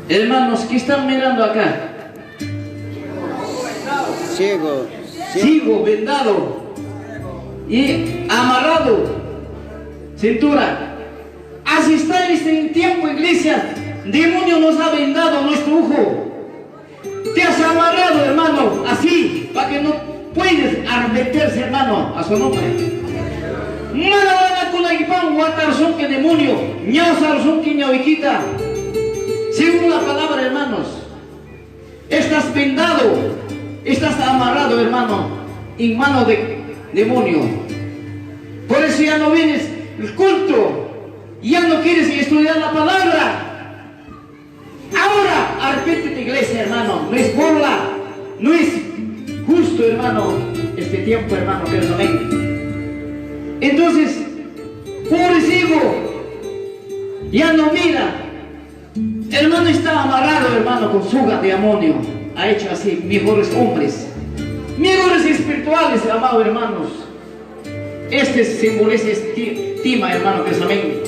Hermanos, ¿qué están mirando acá? Ciego. Ciego, vendado y amarrado, cintura. Así está en este tiempo, iglesia. Demonio nos ha vendado nuestro ojo. Te has amarrado, hermano, así, para que no puedes arrepentirse, hermano, a su nombre. Malabana con la guipán, guatar que demonio, ñausar son que ñaviquita. Según la palabra, hermanos, estás vendado, estás amarrado, hermano, en mano de demonio. Por eso ya no vienes el culto, ya no quieres estudiar la palabra. Ahora arrepéntete, iglesia, hermano. No es burla, no es justo, hermano, este tiempo, hermano, que amén. Entonces, pobrecito, ya no mira. Hermano está amarrado, hermano, con suga de amonio. Ha hecho así mejores hombres, mejores espirituales, amados hermanos. Este simboliza este tema, hermano, que es amén.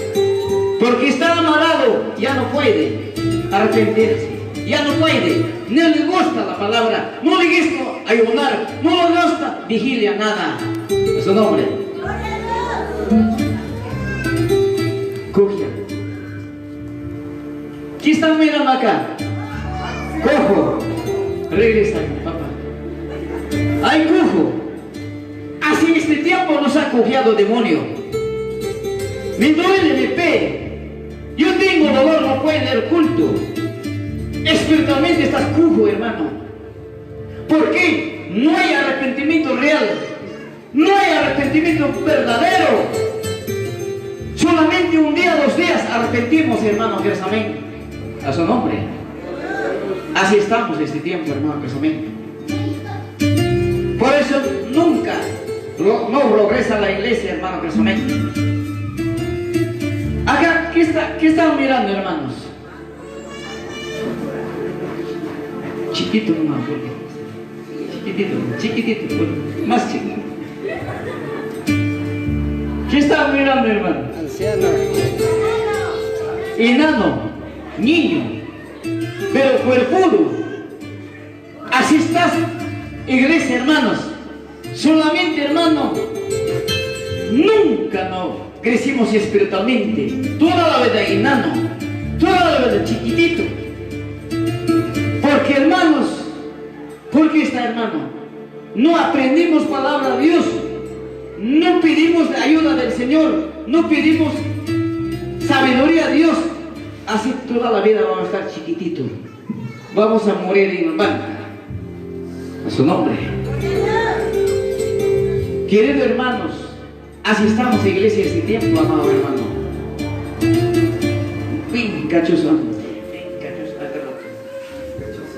Porque está amarrado, ya no puede arrepentirse, ya no puede, no le gusta la palabra, no le gusta ayunar, no le gusta vigilia, nada. Es su nombre. Cogia. ¿Qué están mirando acá? Cojo. Regresa, papá. Ay, cojo. Así este tiempo nos ha cogido demonio. Me duele, me pega. Yo tengo dolor, no puedo ir al culto. Espiritualmente estás cojo, hermano. ¿Por qué? No hay arrepentimiento real. No hay arrepentimiento verdadero. Solamente un día, 2 días arrepentimos, hermano, que es amén. A su nombre. Así estamos este tiempo, hermano, que es amén. Por eso nunca no progresa la iglesia, hermano, que es amén. Acá, ¿qué están mirando, hermanos? Chiquito nomás, chiquitito, más chiquito. ¿Qué están mirando, hermano? Anciano. Enano, niño, pero cuerpudo. Así estás, iglesia, hermanos. Solamente, hermano, nunca no crecimos espiritualmente. Toda la vida enano, toda la vida chiquitito. Porque, hermanos, porque está, hermano, no aprendimos palabra de Dios, no pedimos la ayuda del Señor, no pedimos sabiduría de Dios. Así toda la vida vamos a estar chiquititos, vamos a morir en banca. A su nombre. Queridos hermanos, así estamos en iglesia este tiempo, amado hermano. Ven, cachuzo.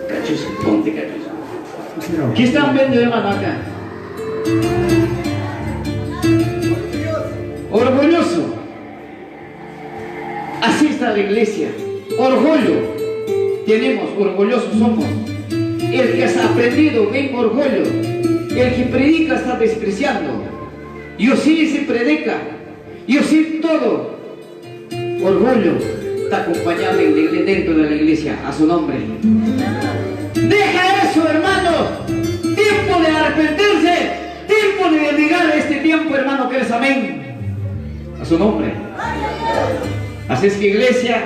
Cachuzo, ponte cachuzo. ¿Qué están viendo, hermano, acá? Orgulloso. Así está la iglesia. Orgullo. Tenemos, orgullosos somos. El que has aprendido, ven orgullo. El que predica está despreciando. Yo sí se predica. Yo sí todo. Orgullo está acompañado dentro de la iglesia. A su nombre. Deja eso, hermano. Tiempo de arrepentirse. Tiempo de dedicar este tiempo, hermano, que es amén. A su nombre. Así es que, iglesia,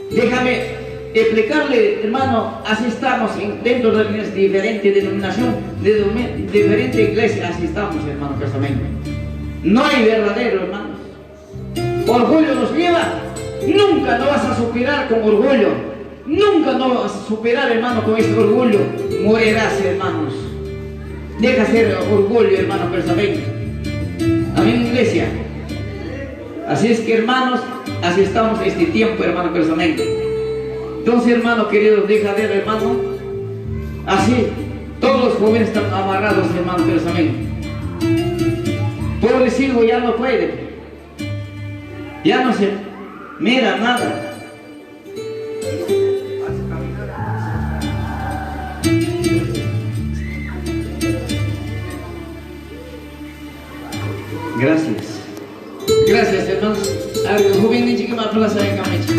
déjame explicarle, hermano, así estamos dentro de una diferente denominación, de diferente iglesia, así estamos, hermano, que es amén. No hay verdadero, hermanos. Orgullo nos lleva. Nunca no vas a superar con orgullo. Nunca no vas a superar, hermano, con este orgullo. Morirás, hermanos. Deja ser orgullo, hermano, que es amén. Amén, iglesia. Así es que, hermanos, así estamos este tiempo, hermano, que es amén. Entonces, hermano querido, deja ver, hermano. Así, todos los jóvenes están amarrados, hermano, que es amén. Pobrecito ya no puede. Ya no se mira nada. Gracias. Gracias, hermanos. A ver, joven, ni chica más plaza en Camecha.